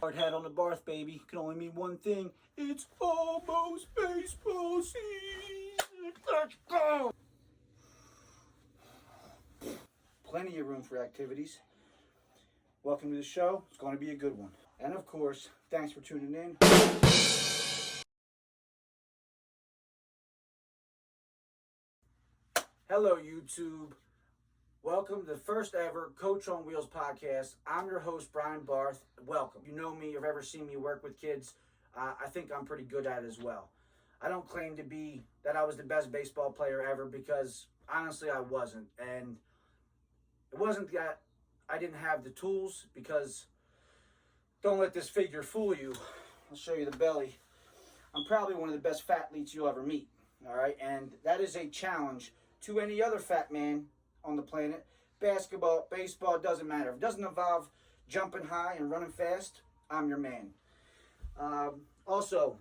Hard hat on the Barth, baby. Can only mean one thing. It's almost baseball season. Let's go. Plenty of room for activities. Welcome to the show. It's going to be a good one. And of course, thanks for tuning in. Hello, YouTube. Welcome to the first ever Coach on Wheels podcast. I'm your host, Brian Barth. Welcome. You know me, you've ever seen me work with kids. I think I'm pretty good at it as well. I don't claim to be that I was the best baseball player ever because honestly I wasn't. And it wasn't that I didn't have the tools, because don't let this figure fool you. I'll show you the belly. I'm probably one of the best fathletes you'll ever meet. All right, and that is a challenge to any other fat man on the planet. Basketball, baseball, doesn't matter. If it doesn't involve jumping high and running fast, I'm your man. Also,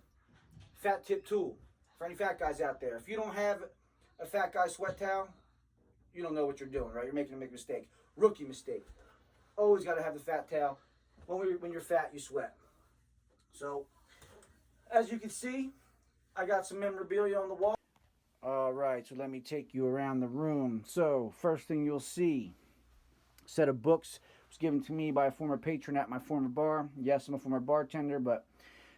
fat tip tool for any fat guys out there. If you don't have a fat guy sweat towel, you don't know what you're doing, right? You're making a big mistake. Rookie mistake. Always got to have the fat towel. When you're fat, you sweat. So, as you can see, I got some memorabilia on the wall. All right, so let me take you around the room. So, first thing you'll see, a set of books was given to me by a former patron at my former bar. Yes, I'm a former bartender, but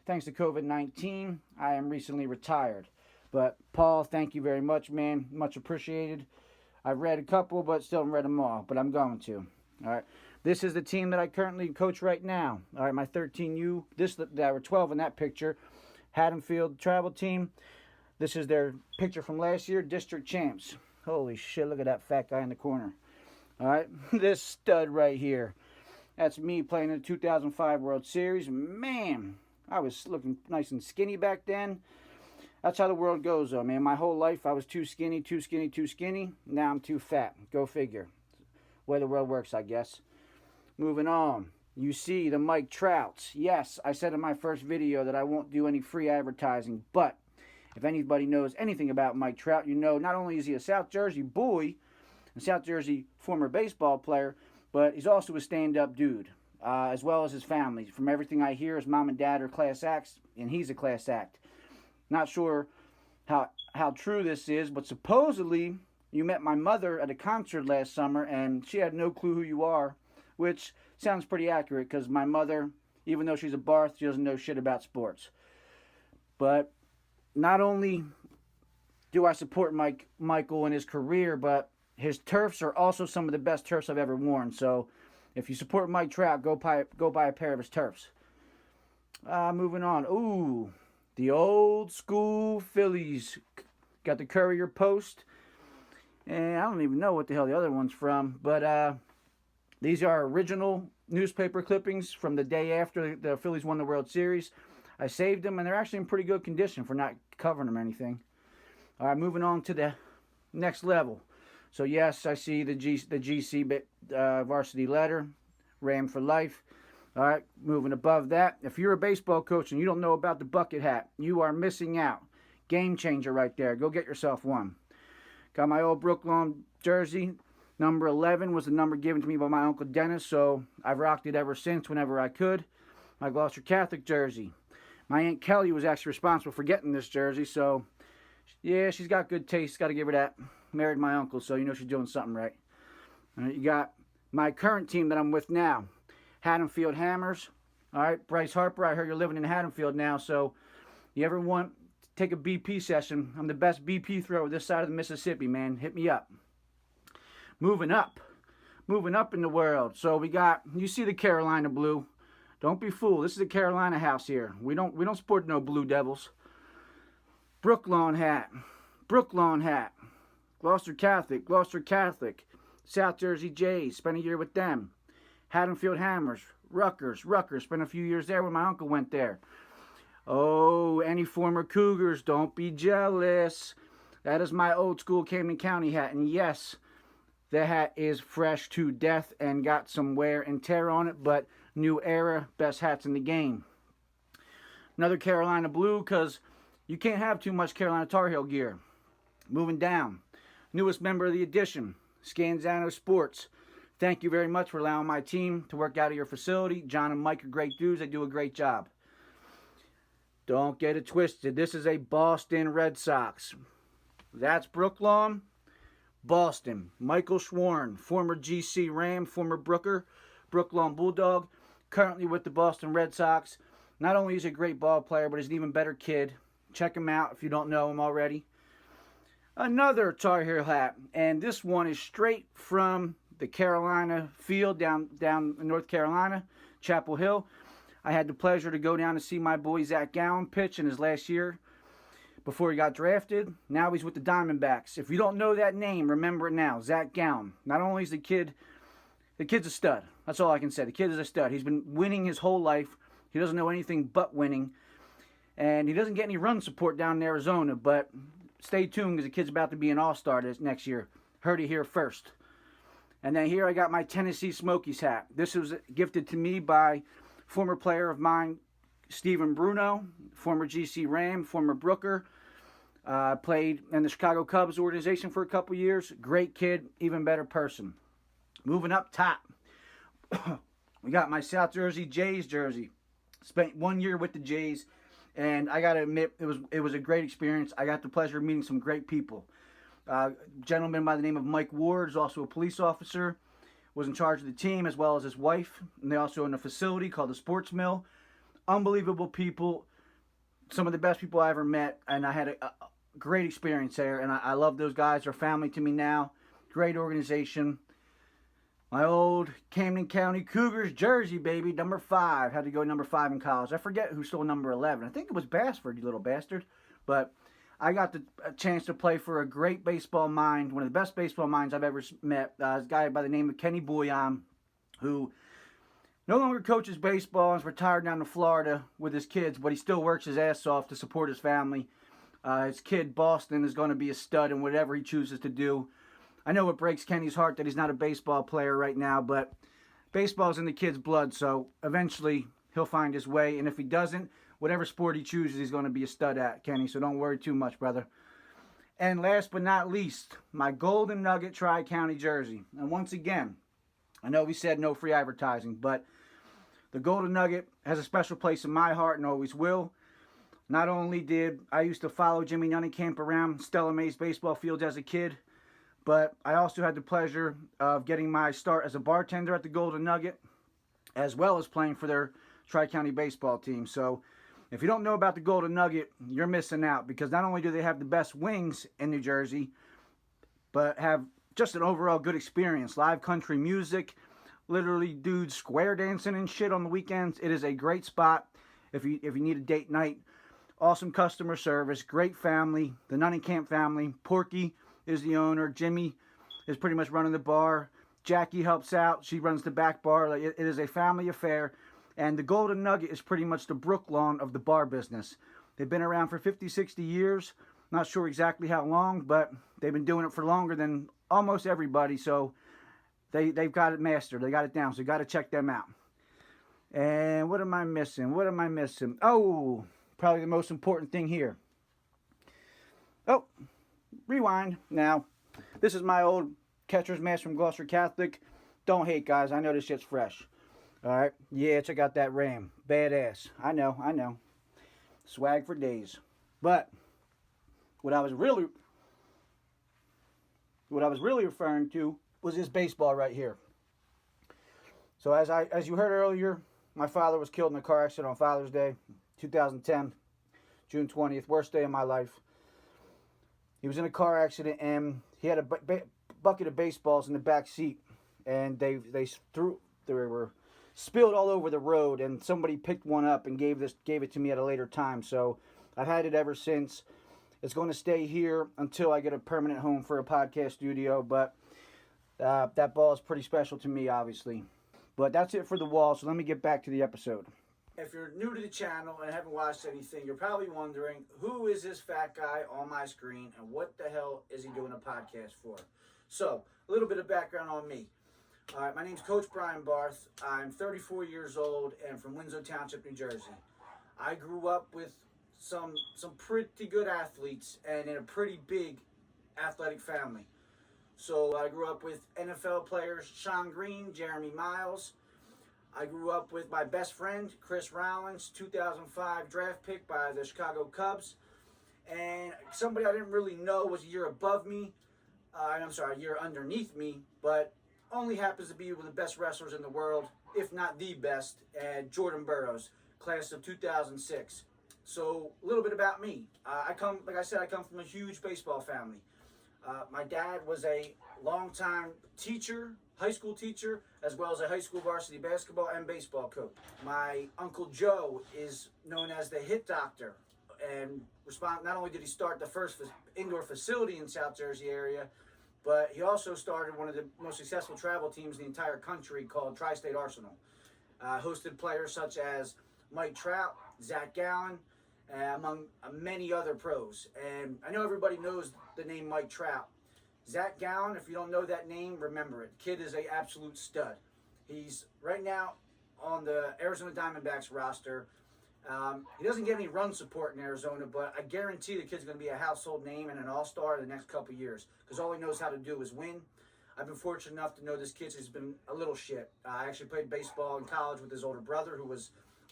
thanks to COVID-19, I am recently retired. But Paul, thank you very much, man. Much appreciated. I've read a couple, but still haven't read them all, but I'm going to. All right, this is the team that I currently coach right now. All right, my 13U, there were 12 in that picture. Haddonfield travel team. This is their picture from last year, district champs. Holy shit, look at that fat guy in the corner. All right, this stud right here. That's me playing in the 2005 World Series. Man, I was looking nice and skinny back then. That's how the world goes, though, man. My whole life, I was too skinny, too skinny, too skinny. Now I'm too fat. Go figure. Way the world works, I guess. Moving on. You see the Mike Trouts. Yes, I said in my first video that I won't do any free advertising, but if anybody knows anything about Mike Trout, you know not only is he a South Jersey boy, a South Jersey former baseball player, but he's also a stand-up dude, as well as his family. From everything I hear, his mom and dad are class acts, and he's a class act. Not sure how true this is, but supposedly you met my mother at a concert last summer, and she had no clue who you are, which sounds pretty accurate, because my mother, even though she's a Barth, she doesn't know shit about sports. But not only do I support Michael in his career, but his turfs are also some of the best turfs I've ever worn. So if you support Mike Trout, go buy a pair of his turfs. Moving on. Ooh, the old school Phillies. Got the Courier Post. And I don't even know what the hell the other one's from. But these are original newspaper clippings from the day after the Phillies won the World Series. I saved them, and they're actually in pretty good condition for not covering them or anything. All right, moving on to the next level. So, yes, I see the GC varsity letter, Ram for life. All right, moving above that. If you're a baseball coach and you don't know about the bucket hat, you are missing out. Game changer right there. Go get yourself one. Got my old Brooklawn jersey. Number 11 was the number given to me by my Uncle Dennis, so I've rocked it ever since whenever I could. My Gloucester Catholic jersey. My Aunt Kelly was actually responsible for getting this jersey, so yeah, she's got good taste. Got to give her that. Married my uncle, so you know she's doing something right. All right, you got my current team that I'm with now, Haddonfield Hammers. All right, Bryce Harper, I heard you're living in Haddonfield now, so you ever want to take a BP session? I'm the best BP thrower this side of the Mississippi, man. Hit me up. Moving up in the world. So we got, you see the Carolina blue. Don't be fooled. This is a Carolina house here. We don't support no Blue Devils. Brooklawn hat. Gloucester Catholic. South Jersey Jays. Spent a year with them. Haddonfield Hammers. Rutgers. Spent a few years there when my uncle went there. Oh, any former Cougars, don't be jealous. That is my old school Camden County hat. And yes, the hat is fresh to death and got some wear and tear on it, but new era, best hats in the game. Another Carolina blue, because you can't have too much Carolina Tar Heel gear. Moving down, newest member of the edition, Scanzano Sports. Thank you very much for allowing my team to work out of your facility. John and Mike are great dudes. They do a great job. Don't get it twisted. This is a Boston Red Sox. That's Brooklawn, Boston. Michael Schwarn, former GC Ram, former Brooklawn Bulldog, currently with the Boston Red Sox. Not only is he a great ball player, but he's an even better kid. Check him out if you don't know him already. Another Tar Heel hat, and this one is straight from the Carolina field down in North Carolina, Chapel Hill. I had the pleasure to go down to see my boy Zach Gallen pitch in his last year before he got drafted. Now he's with the Diamondbacks. If you don't know that name, remember it now. Zach Gallen. Not only is the kid's a stud. That's all I can say. The kid is a stud. He's been winning his whole life. He doesn't know anything but winning. And he doesn't get any run support down in Arizona. But stay tuned because the kid's about to be an all-star this next year. Heard it here first. And then here I got my Tennessee Smokies hat. This was gifted to me by former player of mine, Steven Bruno, former GC Ram, former Brooker. Played in the Chicago Cubs organization for a couple years. Great kid, even better person. Moving up top, we got my South Jersey Jays jersey. Spent 1 year with the Jays, and I gotta admit, it was a great experience. I got the pleasure of meeting some great people. A gentleman by the name of Mike Ward is also a police officer, was in charge of the team as well as his wife, and they also own a facility called the Sports Mill. Unbelievable people, some of the best people I ever met, and I had a great experience there, and I love those guys. They're family to me now. Great organization. My old Camden County Cougars jersey, baby, number 5. Had to go number 5 in college. I forget who stole number 11. I think it was Bassford, you little bastard. But I got a chance to play for a great baseball mind, one of the best baseball minds I've ever met. A guy by the name of Kenny Boyan, who no longer coaches baseball and is retired down to Florida with his kids, but he still works his ass off to support his family. His kid, Boston, is going to be a stud in whatever he chooses to do. I know it breaks Kenny's heart that he's not a baseball player right now, but baseball's in the kid's blood, so eventually he'll find his way. And if he doesn't, whatever sport he chooses, he's going to be a stud at, Kenny, so don't worry too much, brother. And last but not least, my Golden Nugget Tri-County jersey. And once again, I know we said no free advertising, but the Golden Nugget has a special place in my heart and always will. Not only did I used to follow Jimmy Nunnenkamp around Stella Mays baseball fields as a kid, but I also had the pleasure of getting my start as a bartender at the Golden Nugget, as well as playing for their Tri-County baseball team. So if you don't know about the Golden Nugget, you're missing out, because not only do they have the best wings in New Jersey, but have just an overall good experience. Live country music, literally dudes square dancing and shit on the weekends. It is a great spot if you need a date night. Awesome customer service, great family, the Nunnenkamp family. Porky is the owner. Jimmy is pretty much running the bar. Jackie helps out. She runs the back bar. It is a family affair. And the Golden Nugget is pretty much the Brooklawn of the bar business. They've been around for 50, 60 years. Not sure exactly how long, but they've been doing it for longer than almost everybody. So they've got it mastered. They got it down. So you got to check them out. And what am I missing? What am I missing? Oh, probably the most important thing here. Oh, rewind. Now, this is my old catcher's mask from Gloucester Catholic. Don't hate, guys. I know this shit's fresh. All right. Yeah, check out that Ram. Badass. I know. Swag for days. But what I was really referring to was this baseball right here. So as you heard earlier, my father was killed in a car accident on Father's Day, 2010, June 20th, worst day of my life. He was in a car accident and he had a bucket of baseballs in the back seat, and they were spilled all over the road, and somebody picked one up and gave it to me at a later time. So I've had it ever since. It's going to stay here until I get a permanent home for a podcast studio, but that ball is pretty special to me, obviously. But that's it for the wall, so let me get back to the episode. If you're new to the channel and haven't watched anything, you're probably wondering, who is this fat guy on my screen and what the hell is he doing a podcast for? So, a little bit of background on me. All right, my name's Coach Brian Barth. I'm 34 years old and from Windsor Township, New Jersey. I grew up with some pretty good athletes and in a pretty big athletic family. So I grew up with NFL players Sean Green, Jeremy Miles. I grew up with my best friend, Chris Rollins, 2005 draft pick by the Chicago Cubs. And somebody I didn't really know was a year above me. A year underneath me, but only happens to be one of the best wrestlers in the world, if not the best, and Jordan Burroughs, class of 2006. So a little bit about me. I come from a huge baseball family. My dad was a longtime teacher, high school teacher, as well as a high school varsity basketball and baseball coach. My Uncle Joe is known as the Hit Doctor, and not only did he start the first indoor facility in South Jersey area, but he also started one of the most successful travel teams in the entire country called Tri-State Arsenal. Hosted players such as Mike Trout, Zach Gallen, among many other pros. And I know everybody knows the name Mike Trout. Zach Gallen, if you don't know that name, remember it. Kid is an absolute stud. He's right now on the Arizona Diamondbacks roster. He doesn't get any run support in Arizona, but I guarantee the kid's going to be a household name and an all-star in the next couple years because all he knows how to do is win. I've been fortunate enough to know this kid has been a little shit. I actually played baseball in college with his older brother who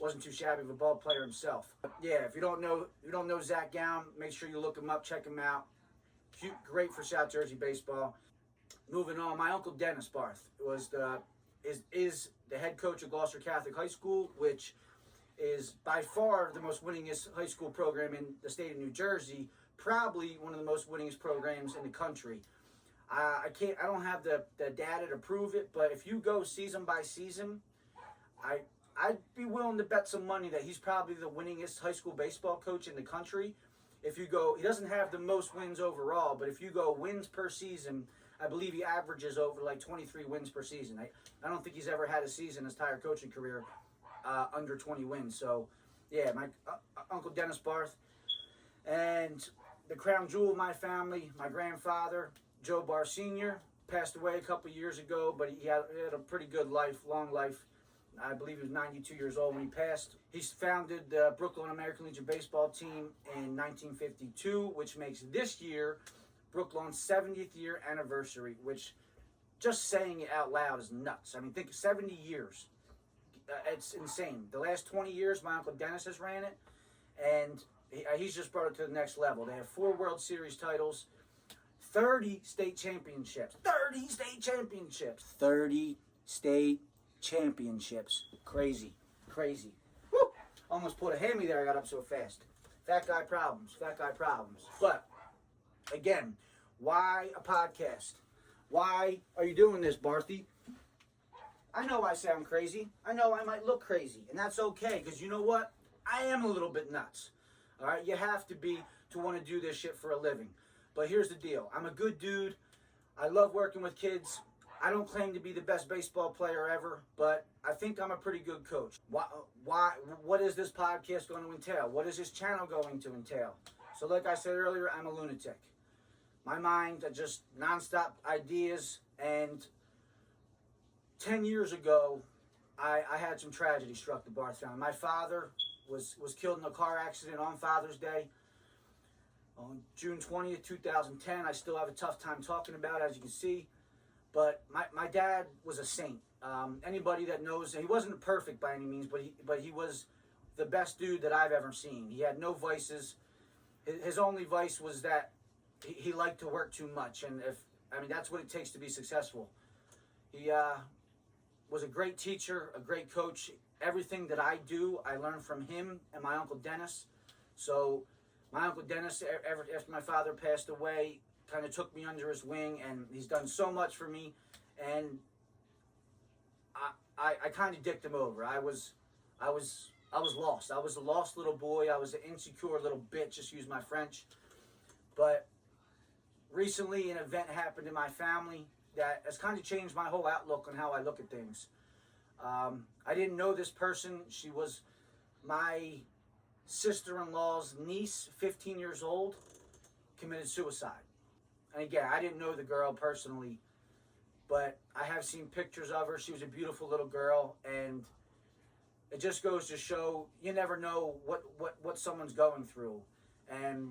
wasn't too shabby of a ball player himself. But yeah, if you don't know Zach Gown, make sure you look him up, check him out. Cute, great for South Jersey baseball. Moving on, my uncle Dennis Barth is the head coach of Gloucester Catholic High School, which is by far the most winningest high school program in the state of New Jersey, probably one of the most winningest programs in the country. I don't have the data to prove it, but if you go season by season, I'd be willing to bet some money that he's probably the winningest high school baseball coach in the country. If you go, he doesn't have the most wins overall, but if you go wins per season, I believe he averages over like 23 wins per season. I don't think he's ever had a season his entire coaching career under 20 wins. So, yeah, my Uncle Dennis Barth. And the crown jewel of my family, my grandfather, Joe Barth Sr., passed away a couple years ago, but he had a pretty good life, long life. I believe he was 92 years old when he passed. He's founded the Brooklyn American Legion baseball team in 1952, which makes this year Brooklyn's 70th year anniversary, which just saying it out loud is nuts. I mean, think 70 years. It's insane. The last 20 years, my Uncle Dennis has ran it, and he's just brought it to the next level. They have 4 World Series titles, 30 state championships. 30 state championships. 30 state championships. Crazy. Crazy. Woo! Almost put a hammy there. I got up so fast. Fat guy problems. Fat guy problems. But, again, why a podcast? Why are you doing this, Barthy? I know I sound crazy. I know I might look crazy. And that's okay, because you know what? I am a little bit nuts. All right? You have to be to want to do this shit for a living. But here's the deal. I'm a good dude. I love working with kids. I don't claim to be the best baseball player ever, but I think I'm a pretty good coach. What is this podcast going to entail? What is this channel going to entail? So like I said earlier, I'm a lunatic. My mind are just nonstop ideas, and 10 years ago, I had some tragedy struck the Barth family. My father was killed in a car accident on Father's Day on June 20th, 2010. I still have a tough time talking about it, as you can see. But my dad was a saint. Anybody that knows, he wasn't perfect by any means, but he was the best dude that I've ever seen. He had no vices. His only vice was that he liked to work too much, and that's what it takes to be successful. He was a great teacher, a great coach. Everything that I do, I learned from him and my Uncle Dennis. So my Uncle Dennis, after my father passed away, kind of took me under his wing, and he's done so much for me. And I kind of dicked him over. I was lost. I was a lost little boy. I was an insecure little bitch, just use my French. But recently an event happened in my family that has kind of changed my whole outlook on how I look at things. I didn't know this person. She was my sister-in-law's niece, 15 years old, committed suicide. And again, I didn't know the girl personally, but I have seen pictures of her. She was a beautiful little girl, and it just goes to show you never know what someone's going through. And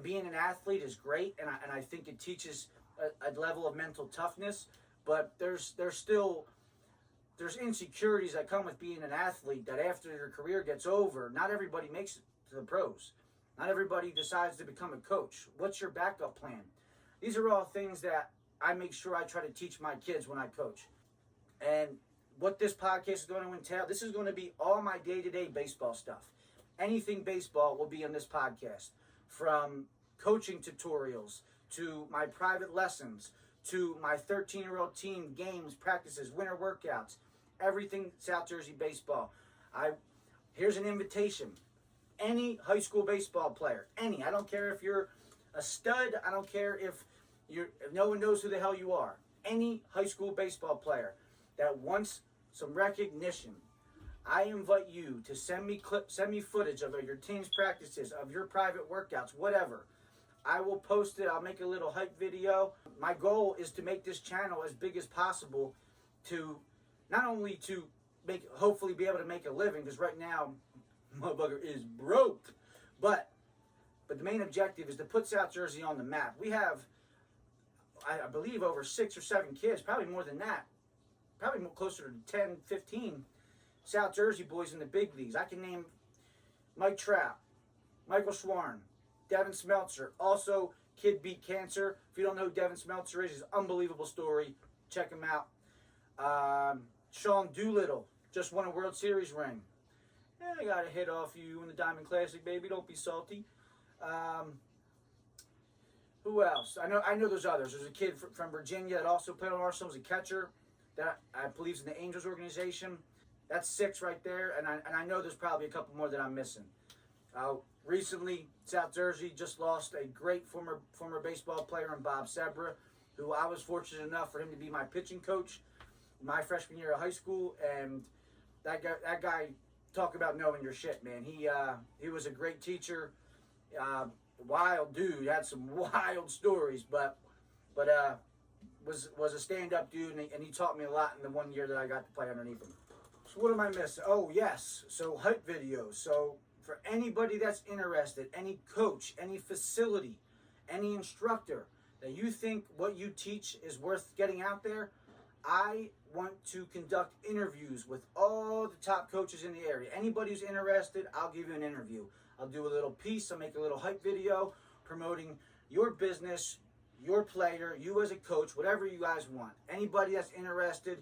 being an athlete is great, and I think it teaches a level of mental toughness, but there's insecurities that come with being an athlete that after your career gets over, not everybody makes it to the pros. Not everybody decides to become a coach. What's your backup plan? These are all things that I make sure I try to teach my kids when I coach. And what this podcast is going to entail, this is going to be all my day-to-day baseball stuff. Anything baseball will be on this podcast. From coaching tutorials, to my private lessons, to my 13-year-old team games, practices, winter workouts, everything South Jersey baseball. Here's an invitation. Any high school baseball player, I don't care if you're a stud, I don't care if no one knows who the hell you are. Any high school baseball player that wants some recognition, I invite you to send me footage of your team's practices, of your private workouts, whatever. I will post it. I'll make a little hype video. My goal is to make this channel as big as possible, to not only to hopefully be able to make a living, because right now motherfucker is broke, but the main objective is to put South Jersey on the map. We have, I believe, over 6 or 7 kids, probably more than that, probably more closer to 10, 15 South Jersey boys in the big leagues. I can name Mike Trout, Michael Schwarn, Devin Smeltzer. Also, kid beat cancer. If you don't know who Devin Smeltzer is, his unbelievable story. Check him out. Sean Doolittle just won a World Series ring. Yeah, I got a hit off you in the Diamond Classic, baby. Don't be salty. Who else? I know there's others. There's a kid from Virginia that also played on Arsenal as a catcher that I believe is in the Angels organization. That's 6 right there, and I know there's probably a couple more that I'm missing. Recently, South Jersey just lost a great former baseball player in Bob Sebra, who I was fortunate enough for him to be my pitching coach my freshman year of high school, and that guy, talk about knowing your shit, man. He was a great teacher, wild dude, had some wild stories, but was a stand-up dude, and he taught me a lot in the 1 year that I got to play underneath him. So what am I missing? Oh, yes. So hype videos. So for anybody that's interested, any coach, any facility, any instructor that you think what you teach is worth getting out there, I want to conduct interviews with all the top coaches in the area. Anybody who's interested, I'll give you an interview. I'll do a little piece. I'll make a little hype video promoting your business, your player, you as a coach, whatever you guys want. Anybody that's interested,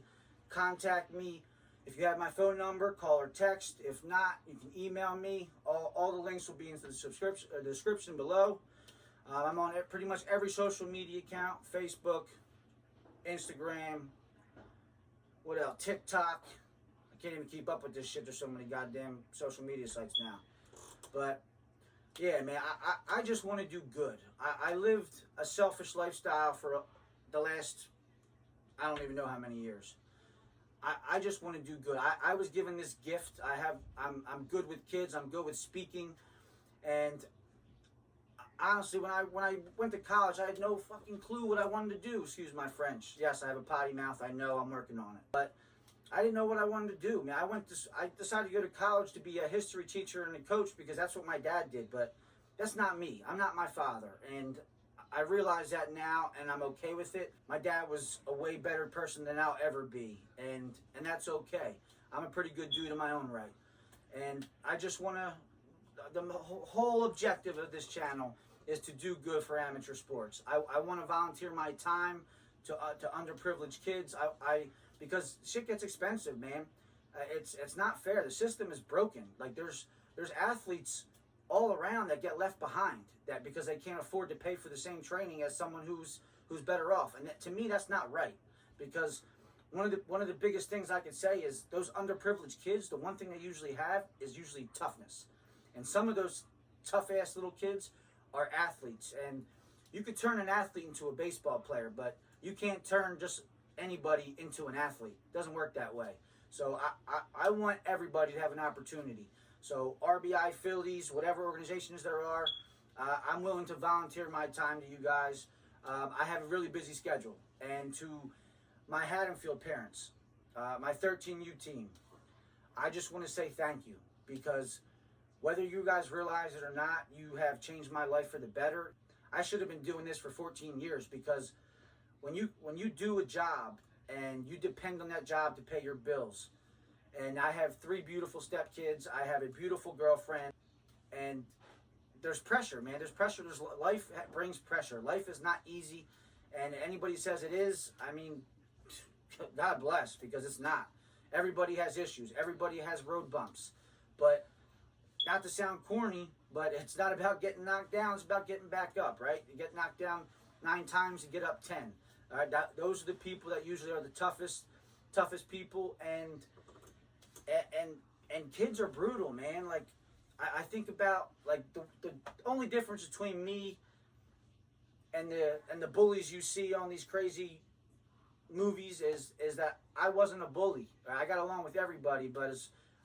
contact me. If you have my phone number, call or text. If not, you can email me. All the links will be in the description below. I'm on pretty much every social media account: Facebook, Instagram, what else? TikTok. I can't even keep up with this shit. There's so many goddamn social media sites now. But yeah, man, I just want to do good. I lived a selfish lifestyle for the last, I don't even know how many years. I just want to do good. I was given this gift. I'm good with kids. I'm good with speaking. And honestly, when I went to college, I had no fucking clue what I wanted to do. Excuse my French. Yes, I have a potty mouth. I know. I'm working on it. But I didn't know what I wanted to do. I mean, I decided to go to college to be a history teacher and a coach because that's what my dad did. But that's not me. I'm not my father. And I realize that now, and I'm okay with it. My dad was a way better person than I'll ever be, and that's okay. I'm a pretty good dude in my own right. And I just want to, the whole objective of this channel is to do good for amateur sports. I want to volunteer my time to underprivileged kids. Because shit gets expensive, man. It's not fair. The system is broken. Like there's athletes all around that get left behind, that because they can't afford to pay for the same training as someone who's better off. And to me, that's not right. Because one of the biggest things I could say is those underprivileged kids, the one thing they usually have is usually toughness. And some of those tough ass little kids are athletes. And you could turn an athlete into a baseball player, but you can't turn just anybody into an athlete. It doesn't work that way. So I want everybody to have an opportunity. So RBI, Phillies, whatever organizations there are, I'm willing to volunteer my time to you guys. I have a really busy schedule. And to my Haddonfield parents, my 13U team, I just want to say thank you. Because whether you guys realize it or not, you have changed my life for the better. I should have been doing this for 14 years because when you do a job and you depend on that job to pay your bills, and I have 3 beautiful stepkids, I have a beautiful girlfriend, and there's pressure, man. There's pressure. Life brings pressure. Life is not easy, and anybody says it is, I mean, God bless, because it's not. Everybody has issues. Everybody has road bumps. But not to sound corny, but it's not about getting knocked down. It's about getting back up, right? You get knocked down 9 times, you get up 10. All right, those are the people that usually are the toughest people, and kids are brutal, man. Like, I think about, like, the only difference between me and the bullies you see on these crazy movies is that I wasn't a bully. I got along with everybody, but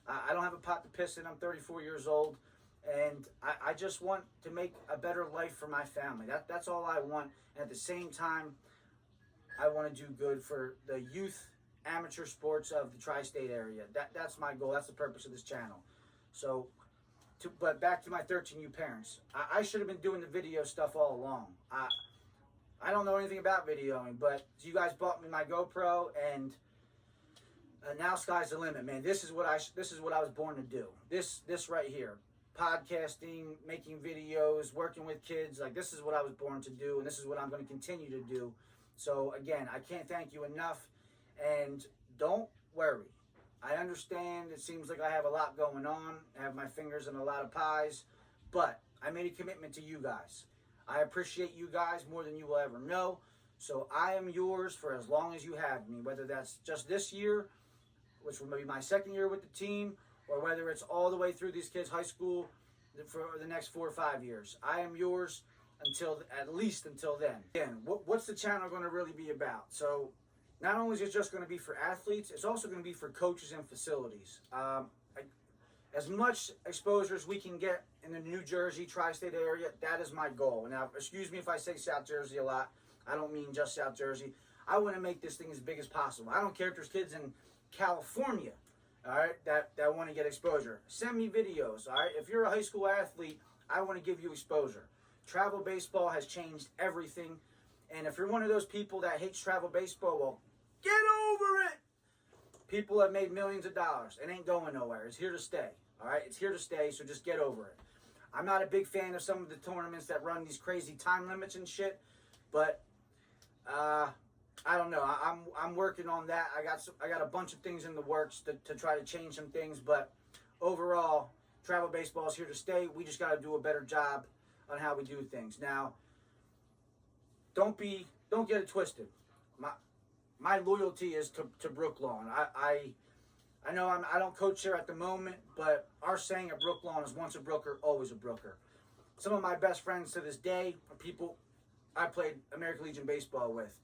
I don't have a pot to piss in. I'm 34 years old, and I just want to make a better life for my family. That's all I want. And at the same time, I want to do good for the youth amateur sports of the tri-state area. That's my goal. That's the purpose of this channel. So, but back to my 13U parents. I should have been doing the video stuff all along. I don't know anything about videoing, but you guys bought me my GoPro, and now sky's the limit, man. This is what I was born to do. This right here, podcasting, making videos, working with kids. Like, this is what I was born to do, and this is what I'm going to continue to do. So again, I can't thank you enough, and don't worry. I understand it seems like I have a lot going on. I have my fingers in a lot of pies, but I made a commitment to you guys. I appreciate you guys more than you will ever know. So I am yours for as long as you have me, whether that's just this year, which will be my 2nd year with the team, or whether it's all the way through these kids' high school for the next 4 or 5 years. I am yours at least until then. Again, what's the channel going to really be about? So not only is it just going to be for athletes, it's also going to be for coaches and facilities. As much exposure as we can get in the New Jersey tri-state area, that is my goal. Now, excuse me if I say South Jersey a lot. I don't mean just South Jersey. I want to make this thing as big as possible. I don't care if there's kids in California, all right, that want to get exposure. Send me videos, all right? If you're a high school athlete, I want to give you exposure. Travel baseball has changed everything. And if you're one of those people that hates travel baseball, well, get over it. People have made millions of dollars. It ain't going nowhere. It's here to stay. All right? It's here to stay, so just get over it. I'm not a big fan of some of the tournaments that run these crazy time limits and shit, but I don't know. I'm working on that. I got a bunch of things in the works to try to change some things, but overall, travel baseball is here to stay. We just got to do a better job on how we do things. Now, don't get it twisted. My loyalty is to Brooklawn. I know I don't coach there at the moment, but our saying at Brooklawn is once a Brooker, always a Brooker. Some of my best friends to this day are people I played American Legion baseball with.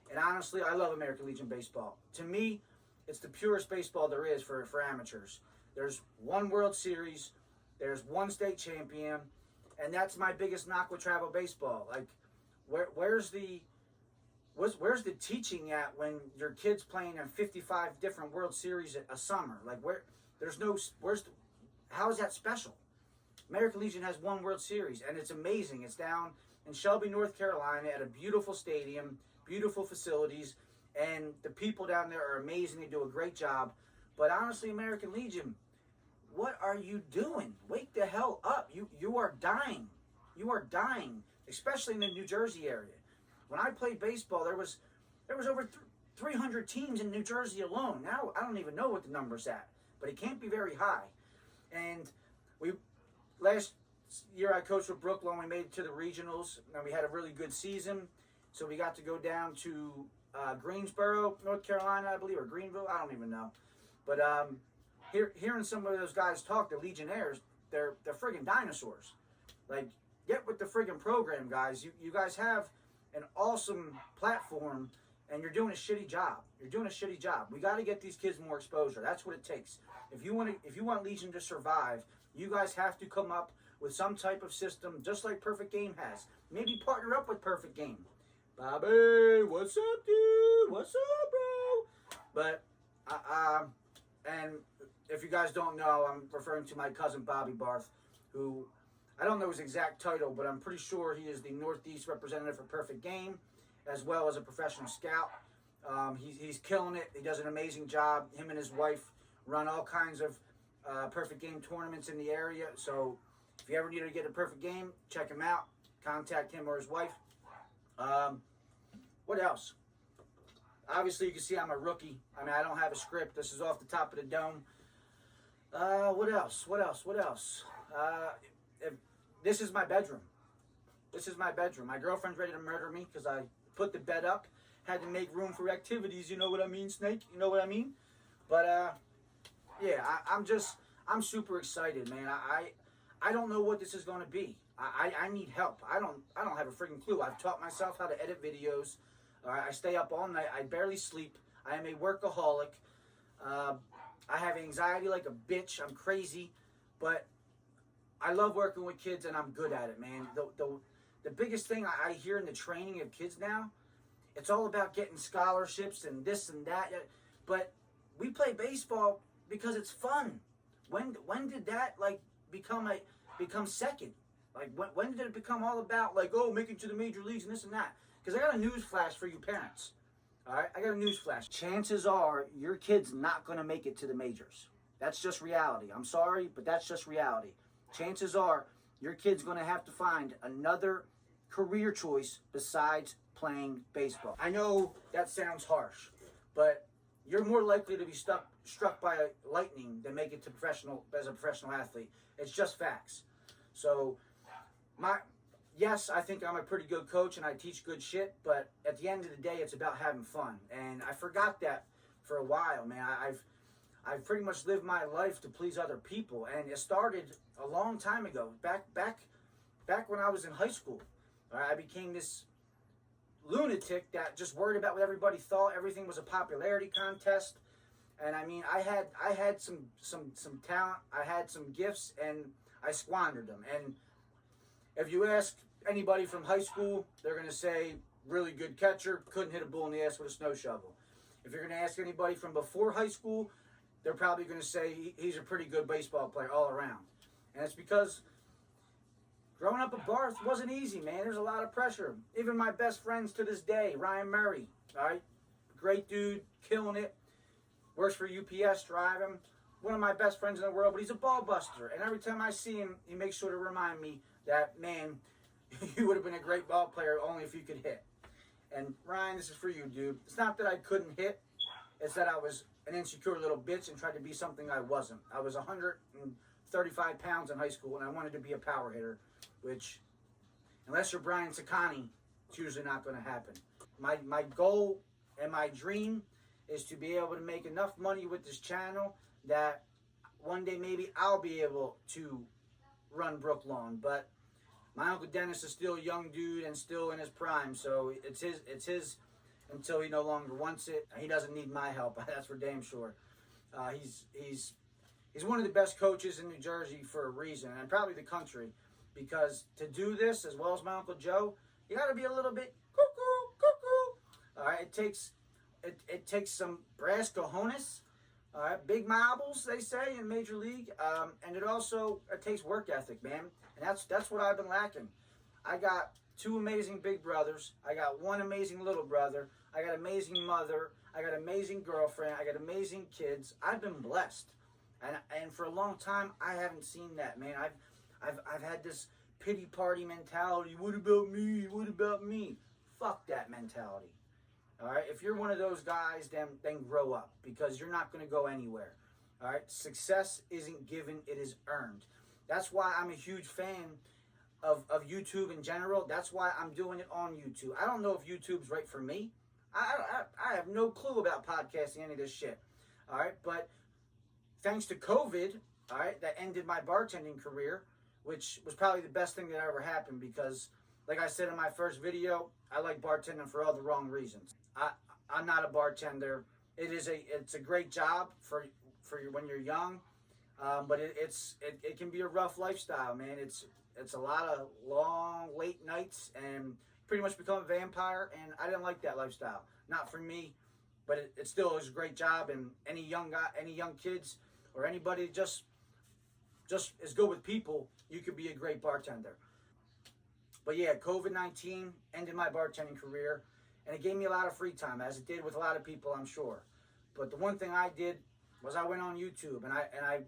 And honestly, I love American Legion baseball. To me, it's the purest baseball there is for amateurs. There's one World Series, there's one state champion, and that's my biggest knock with travel baseball. Like, where's the teaching at when your kid's playing in 55 different World Series a summer? Like, how is that special? American Legion has one World Series, and it's amazing. It's down in Shelby, North Carolina, at a beautiful stadium, beautiful facilities, and the people down there are amazing. They do a great job. But honestly, American Legion, what are you doing? Wake the hell up. You are dying. You are dying, especially in the New Jersey area. When I played baseball, there was over 300 teams in New Jersey alone. Now, I don't even know what the number's at, but it can't be very high. And last year I coached with Brooklyn. We made it to the regionals, and we had a really good season. So we got to go down to Greensboro, North Carolina, I believe, or Greenville. I don't even know. But hearing some of those guys talk, the Legionnaires, they're friggin' dinosaurs. Like, get with the friggin' program, guys. You guys have an awesome platform, and you're doing a shitty job. You're doing a shitty job. We got to get these kids more exposure. That's what it takes. If you want Legion to survive, you guys have to come up with some type of system, just like Perfect Game has. Maybe partner up with Perfect Game. Bobby, what's up, dude? What's up, bro? But and if you guys don't know, I'm referring to my cousin Bobby Barth, who I don't know his exact title, but I'm pretty sure he is the Northeast representative for Perfect Game. as well as a professional scout. He's killing it. He does an amazing job. Him and his wife run all kinds of perfect game tournaments in the area. So if you ever need to get a perfect game, check him out. Contact him or his wife. What else? Obviously, you can see I'm a rookie. I mean, I don't have a script. This is off the top of the dome. What else? This is my bedroom. This is my bedroom. My girlfriend's ready to murder me because I put the bed up. Had to make room for activities. You know what I mean, Snake? You know what I mean? But, yeah, I'm super excited, man. I don't know what this is going to be. I need help. I don't have a freaking clue. I've taught myself how to edit videos. I stay up all night. I barely sleep. I am a workaholic. I have anxiety like a bitch. I'm crazy. But I love working with kids, and I'm good at it, man. The biggest thing I hear in the training of kids now, it's all about getting scholarships and this and that. But we play baseball because it's fun. When did that like become second? Like when did it become all about like, oh, making it to the major leagues and this and that? Because I got a news flash for you parents. All right, I got a news flash. Chances are your kid's not going to make it to the majors. That's just reality. I'm sorry, but that's just reality. Chances are your kid's going to have to find another career choice besides playing baseball. I know that sounds harsh, but you're more likely to be struck by lightning than make it to as a professional athlete. It's just facts. So, yes, I think I'm a pretty good coach and I teach good shit, but at the end of the day, it's about having fun. And I forgot that for a while, man. I've pretty much lived my life to please other people, and it started a long time ago. Back when I was in high school, I became this lunatic that just worried about what everybody thought. Everything was a popularity contest. And I mean, I had some talent, I had some gifts, and I squandered them. And if you ask anybody from high school, they're going to say, really good catcher, couldn't hit a bull in the ass with a snow shovel. If you're going to ask anybody from before high school, they're probably going to say he's a pretty good baseball player all around. And it's because growing up at Barth wasn't easy, man. There's a lot of pressure. Even my best friends to this day, Ryan Murray, all right? Great dude, killing it. Works for UPS, driving. One of my best friends in the world, but he's a ball buster. And every time I see him, he makes sure to remind me that, man, you would have been a great ball player only if you could hit. And Ryan, this is for you, dude. It's not that I couldn't hit. It's that I was an insecure little bitch and tried to be something I wasn't. I was 135 pounds in high school, and I wanted to be a power hitter, which, unless you're Brian Saccani, it's usually not going to happen. My goal and my dream is to be able to make enough money with this channel that one day maybe I'll be able to run Brooklawn. But my Uncle Dennis is still a young dude and still in his prime, so it's his until he no longer wants it. He doesn't need my help, that's for damn sure. He's one of the best coaches in New Jersey for a reason, and probably the country, because to do this, as well as my Uncle Joe, you got to be a little bit cuckoo. All right, it takes some brass cojones, all right, big marbles, they say in Major League, and it takes work ethic, man, and that's what I've been lacking. I got 2 amazing big brothers. I got 1 amazing little brother. I got amazing mother. I got amazing girlfriend. I got amazing kids. I've been blessed, and for a long time I haven't seen that, man. I've had this pity party mentality. What about me? What about me? Fuck that mentality. All right, if you're one of those guys, then grow up, because you're not going to go anywhere. All right, success isn't given, it is earned. That's why I'm a huge fan of YouTube in general. That's why I'm doing it on YouTube. I don't know if YouTube's right for me. I have no clue about podcasting, any of this shit. All right, but thanks to COVID, all right, that ended my bartending career, which was probably the best thing that ever happened, because, like I said in my first video, I like bartending for all the wrong reasons. I'm not a bartender. It's a great job for when you're young, but it can be a rough lifestyle, man. It's a lot of long, late nights, and pretty much become a vampire, and I didn't like that lifestyle. Not for me, but it still is a great job, and any young kids, or anybody just is good with people, you could be a great bartender. But yeah, COVID-19 ended my bartending career, And it gave me a lot of free time, as it did with a lot of people, I'm sure. But the one thing I did was I went on YouTube, and I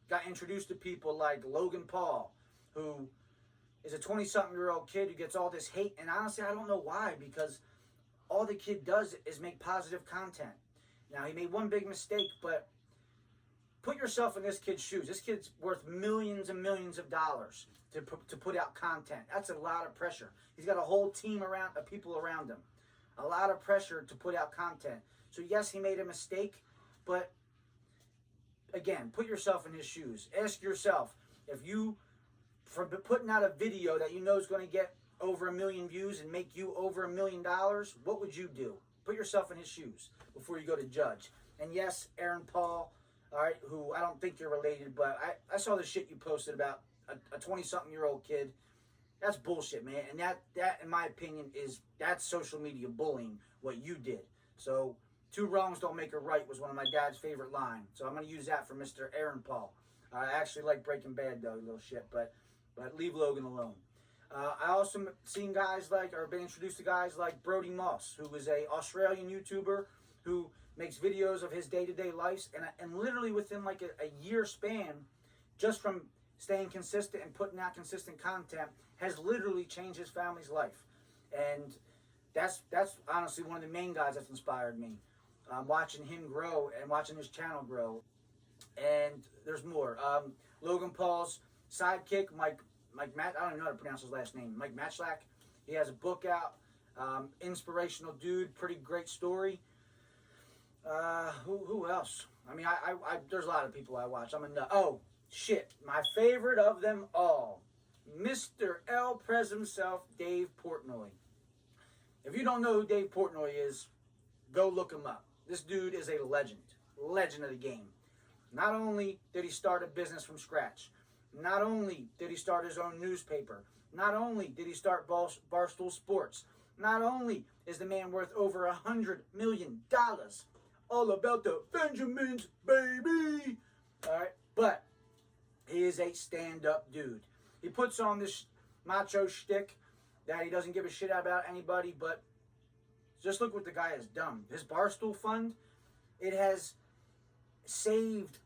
got introduced to people like Logan Paul, who is a 20-something-year-old kid who gets all this hate. And honestly, I don't know why, because all the kid does is make positive content. Now, he made one big mistake, but put yourself in this kid's shoes. This kid's worth millions and millions of dollars to put out content. That's a lot of pressure. He's got a whole team of people around him. A lot of pressure to put out content. So yes, he made a mistake, but again, put yourself in his shoes. Ask yourself, if you, for putting out a video that you know is going to get over 1 million views and make you over $1 million, what would you do? Put yourself in his shoes before you go to judge. And yes, Aaron Paul, all right, who I don't think you're related, but I saw the shit you posted about a 20-something-year-old kid. That's bullshit, man. And that, in my opinion, that's social media bullying, what you did. So, 2 wrongs don't make a right was one of my dad's favorite lines. So I'm going to use that for Mr. Aaron Paul. I actually like Breaking Bad, though, you little shit, but leave Logan alone. I also seen guys like, or been introduced to guys like Brody Moss, who is a Australian YouTuber who makes videos of his day-to-day life, and literally within like a year span, just from staying consistent and putting out consistent content, has literally changed his family's life. And that's honestly one of the main guys that's inspired me. Watching him grow and watching his channel grow. And there's more. Logan Paul's sidekick, Mike Matt, I don't even know how to pronounce his last name. Mike Matchlack. He has a book out. Inspirational dude. Pretty great story. Who else? I mean, I there's a lot of people I watch. I'm a nut. Oh, shit. My favorite of them all. Mr. El Prez himself, Dave Portnoy. If you don't know who Dave Portnoy is, go look him up. This dude is a legend of the game. Not only did he start a business from scratch, not only did he start his own newspaper, not only did he start Barstool Sports, not only is the man worth over $100 million, all about the Benjamins, baby, all right, but he is a stand-up dude. He puts on this macho shtick that he doesn't give a shit about anybody, but just look what the guy has done. His Barstool Fund, it has saved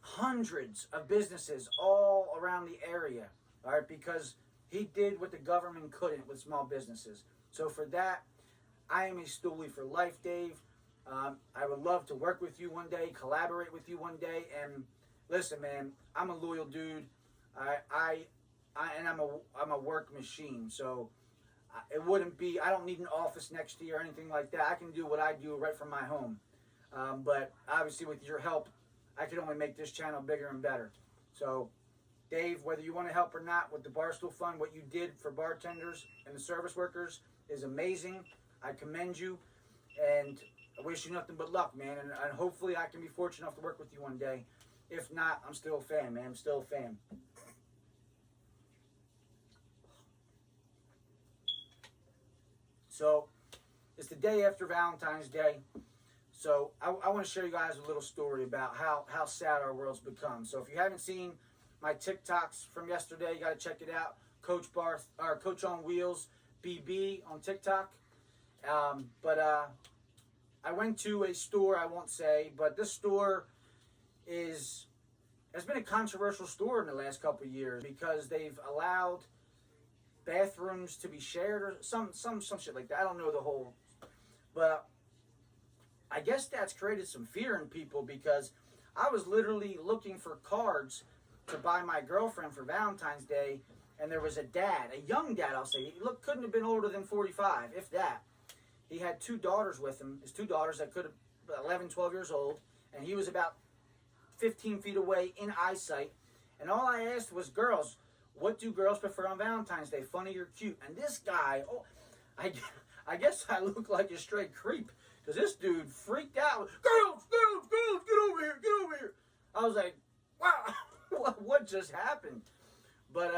hundreds of businesses all around the area, all right, because he did what the government couldn't with small businesses. So for that, I am a Stoolie for life, Dave. I would love to work with you one day, collaborate with you one day, and listen, man, I'm a loyal dude. I'm a work machine, so it wouldn't be, I don't need an office next to you or anything like that. I can do what I do right from my home. But obviously with your help, I can only make this channel bigger and better. So, Dave, whether you want to help or not with the Barstool Fund, what you did for bartenders and the service workers is amazing. I commend you, and I wish you nothing but luck, man. And hopefully I can be fortunate enough to work with you one day. If not, I'm still a fan, man. I'm still a fan. So, it's the day after Valentine's Day. So, I want to share you guys a little story about how sad our world's become. So, if you haven't seen my TikToks from yesterday, you got to check it out. Coach on Wheels BB on TikTok. I went to a store, I won't say, but this store has been a controversial store in the last couple of years because they've allowed bathrooms to be shared or some shit like that. I don't know the whole, but I guess that's created some fear in people because I was literally looking for cards to buy my girlfriend for Valentine's Day, and there was a dad, a young dad, I'll say. He couldn't have been older than 45, if that. He had 2 daughters with him, his 2 daughters that could have 11, 12 years old, and he was about 15 feet away in eyesight. And all I asked was, girls, what do girls prefer on Valentine's Day, funny or cute? And this guy, I guess I look like a straight creep, because this dude freaked out. Girls, get over here. I was like, wow, what just happened? But,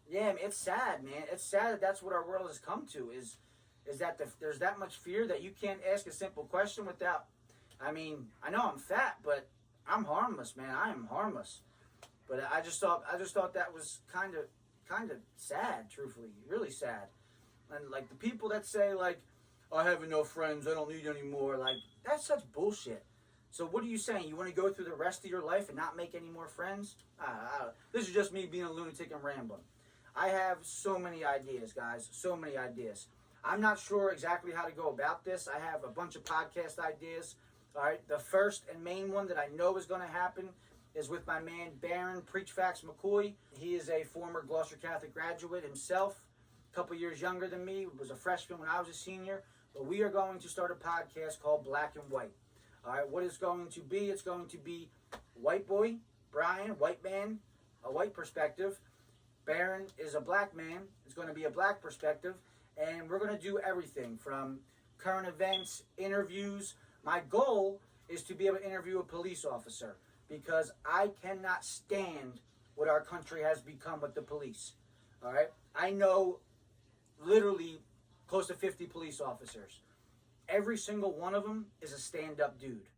yeah, man, it's sad, man. It's sad that that's what our world has come to, is that there's that much fear that you can't ask a simple question without, I mean, I know I'm fat, but I'm harmless, man. I am harmless. But I just thought that was kind of sad, truthfully, really sad. And like the people that say like, I have no friends. I don't need any more. Like, that's such bullshit. So what are you saying? You want to go through the rest of your life and not make any more friends? This is just me being a lunatic and rambling. I have so many ideas, guys. So many ideas. I'm not sure exactly how to go about this. I have a bunch of podcast ideas. All right. The first and main one that I know is going to happen is with my man Baron Preachfax McCoy. He is a former Gloucester Catholic graduate himself, a couple years younger than me, was a freshman when I was a senior. But we are going to start a podcast called Black and White. All right, what it's going to be, it's going to be white boy, Brian, white man, a white perspective. Baron is a black man. It's going to be a black perspective. And we're going to do everything from current events, interviews. My goal is to be able to interview a police officer because I cannot stand what our country has become with the police. All right? I know literally close to 50 police officers. Every single one of them is a stand-up dude.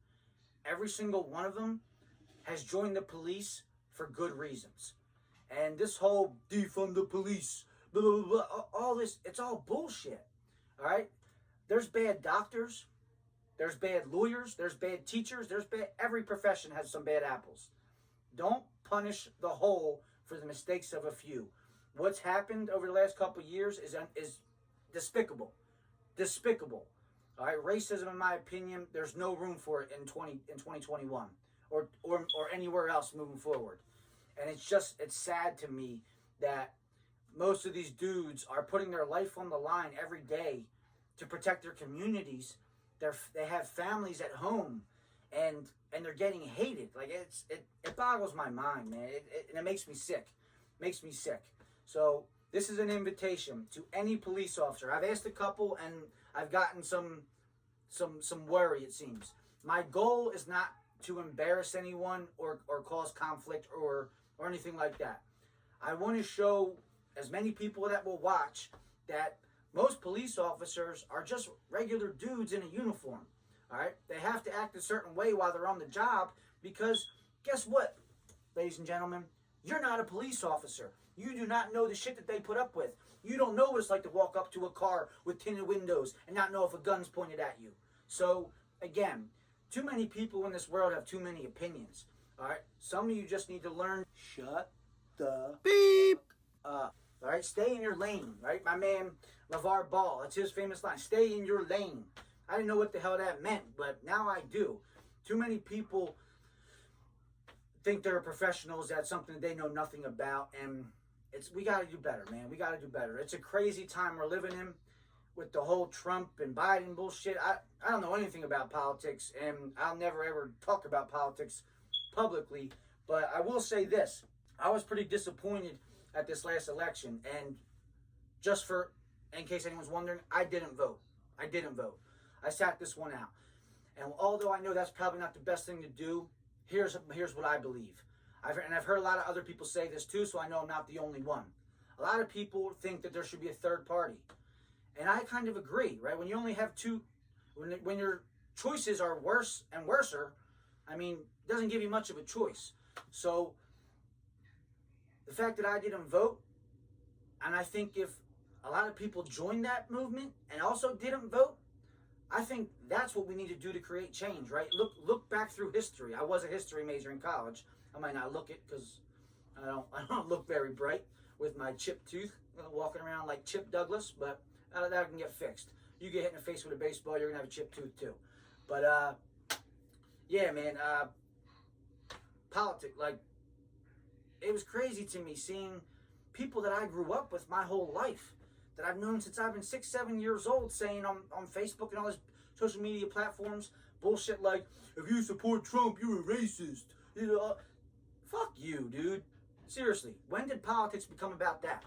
Every single one of them has joined the police for good reasons. And this whole defund the police, blah, blah, blah, all this, it's all bullshit. All right? There's bad doctors. There's bad lawyers. There's bad teachers. Every profession has some bad apples. Don't punish the whole for the mistakes of a few. What's happened over the last couple of years is despicable. Despicable. All right, racism, in my opinion, there's no room for it in 2021 or anywhere else moving forward. And it's sad to me that most of these dudes are putting their life on the line every day to protect their communities. They have families at home, and they're getting hated. Like it boggles my mind, man. And it makes me sick. Makes me sick. So this is an invitation to any police officer. I've asked a couple, and I've gotten some worry, it seems. My goal is not to embarrass anyone or cause conflict or anything like that. I want to show as many people that will watch that most police officers are just regular dudes in a uniform. All right? They have to act a certain way while they're on the job because guess what, ladies and gentlemen? You're not a police officer. You do not know the shit that they put up with. You don't know what it's like to walk up to a car with tinted windows and not know if a gun's pointed at you. So, again, too many people in this world have too many opinions. All right? Some of you just need to learn, shut the beep up. All right? Stay in your lane, right? My man, LeVar Ball, that's his famous line, stay in your lane. I didn't know what the hell that meant, but now I do. Too many people think they're professionals at something they know nothing about, and we got to do better, man. We got to do better. It's a crazy time we're living in with the whole Trump and Biden bullshit. I don't know anything about politics, and I'll never ever talk about politics publicly, but I will say this. I was pretty disappointed at this last election, and just in case anyone's wondering, I didn't vote. I didn't vote. I sat this one out. And although I know that's probably not the best thing to do, here's what I believe. I've heard a lot of other people say this too, so I know I'm not the only one. A lot of people think that there should be a third party. And I kind of agree, right? When you only have two, when your choices are worse and worser, I mean, it doesn't give you much of a choice. So the fact that I didn't vote, and I think if a lot of people joined that movement and also didn't vote, I think that's what we need to do to create change, right? Look back through history. I was a history major in college. I might not look it because I don't look very bright with my chipped tooth, walking around like Chip Douglas, but that can get fixed. You get hit in the face with a baseball, you're gonna have a chipped tooth too. But yeah, man, politics, like, it was crazy to me seeing people that I grew up with my whole life, that I've known since I've been 6, 7 years old, saying on Facebook and all these social media platforms, bullshit like, if you support Trump, you're a racist. You know, fuck you, dude. Seriously, when did politics become about that?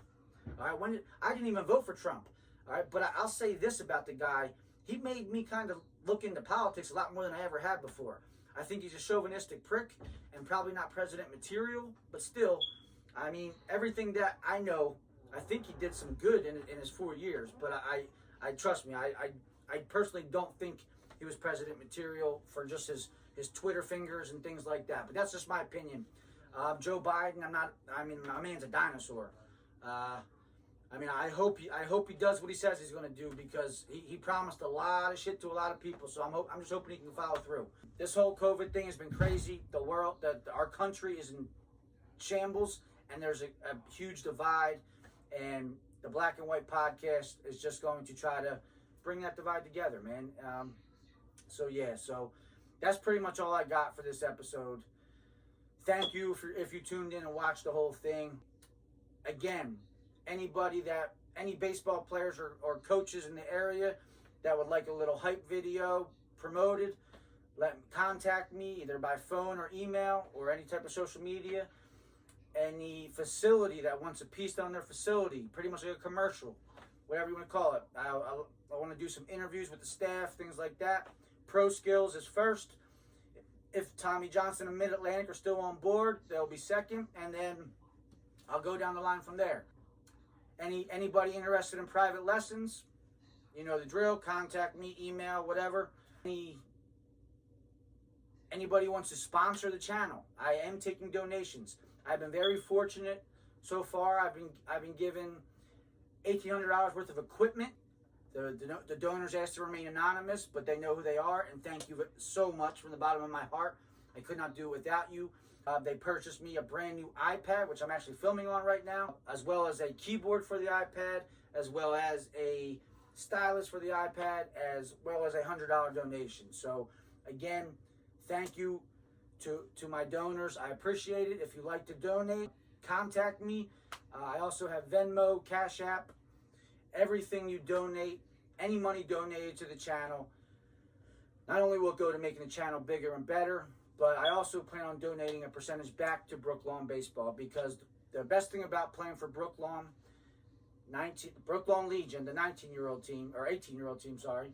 All right, I didn't even vote for Trump. All right, but I'll say this about the guy. He made me kind of look into politics a lot more than I ever had before. I think he's a chauvinistic prick and probably not president material, but still, I mean, everything that I know, I think he did some good in his 4 years, but I trust me, I personally don't think he was president material for just his Twitter fingers and things like that. But that's just my opinion. Joe Biden, my man's a dinosaur. I mean, I hope he does what he says he's going to do, because he promised a lot of shit to a lot of people. So I'm just hoping he can follow through. This whole COVID thing has been crazy. The world, our country is in shambles, and there's a huge divide. And the Black and White podcast is just going to try to bring that divide together, man. So that's pretty much all I got for this episode. Thank you if you tuned in and watched the whole thing. Again, any baseball players or coaches in the area that would like a little hype video promoted, contact me either by phone or email or any type of social media. Any facility that wants a piece on their facility, pretty much like a commercial, whatever you want to call it. I want to do some interviews with the staff, things like that. Pro Skills is first. If Tommy Johnson and Mid-Atlantic are still on board, they'll be second, and then I'll go down the line from there. Anybody interested in private lessons, you know the drill. Contact me, email, whatever. Anybody wants to sponsor the channel, I am taking donations. I've been very fortunate so far. I've been given $1,800 worth of equipment. The donors asked to remain anonymous, but they know who they are, and thank you so much from the bottom of my heart. I could not do it without you. They purchased me a brand new iPad, which I'm actually filming on right now, as well as a keyboard for the iPad, as well as a stylus for the iPad, as well as a $100 donation. So again, thank you to my donors. I appreciate it. If you'd like to donate, contact me. I also have Venmo, Cash App. Everything you donate, any money donated to the channel, not only will it go to making the channel bigger and better, but I also plan on donating a percentage back to Brooklawn Baseball, because the best thing about playing for Brooklawn Legion, the 19-year-old team, or 18-year-old team, sorry,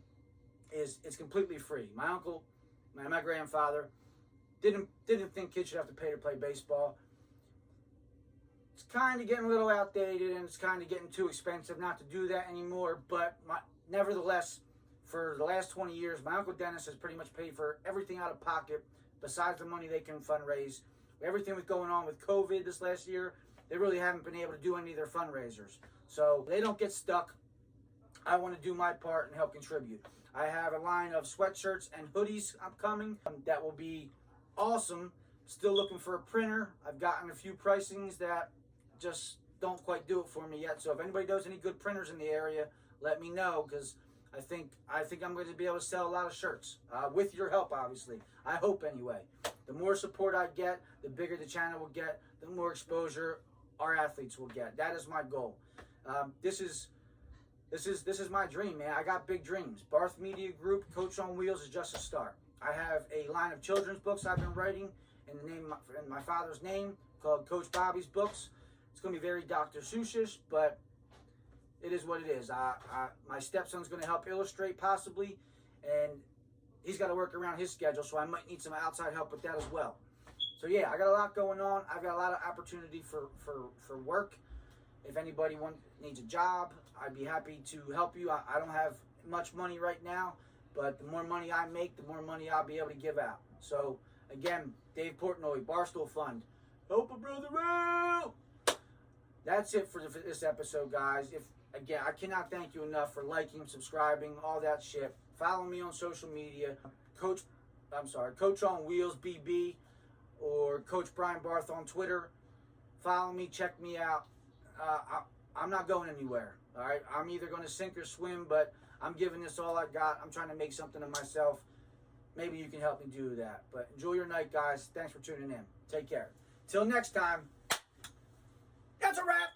is it's completely free. My uncle, my grandfather, didn't think kids should have to pay to play baseball. It's kind of getting a little outdated, and it's kind of getting too expensive not to do that anymore. But nevertheless, for the last 20 years, my Uncle Dennis has pretty much paid for everything out of pocket, besides the money they can fundraise. Everything was going on with COVID this last year, they really haven't been able to do any of their fundraisers. So they don't get stuck. I want to do my part and help contribute. I have a line of sweatshirts and hoodies upcoming that will be awesome. Still looking for a printer. I've gotten a few pricings that just don't quite do it for me yet. So if anybody knows any good printers in the area, let me know, because I think I'm going to be able to sell a lot of shirts with your help, obviously. I hope anyway. The more support I get, the bigger the channel will get, the more exposure our athletes will get. That is my goal. This is my dream, man. I got big dreams. Barth Media Group, Coach on Wheels is just a start. I have a line of children's books I've been writing in my father's name, called Coach Bobby's Books. It's going to be very Dr. Seussish, but it is what it is. My stepson's going to help illustrate possibly, and he's got to work around his schedule, so I might need some outside help with that as well. So yeah, I got a lot going on. I've got a lot of opportunity for work. If anybody needs a job, I'd be happy to help you. I don't have much money right now, but the more money I make, the more money I'll be able to give out. So again, Dave Portnoy, Barstool Fund, help a brother out. That's it for this episode, guys. Again, I cannot thank you enough for liking, subscribing, all that shit. Follow me on social media, Coach on Wheels BB, or Coach Brian Barth on Twitter. Follow me, check me out. I'm not going anywhere. All right, I'm either going to sink or swim, but I'm giving this all I got. I'm trying to make something of myself. Maybe you can help me do that. But enjoy your night, guys. Thanks for tuning in. Take care. Till next time. That's a wrap.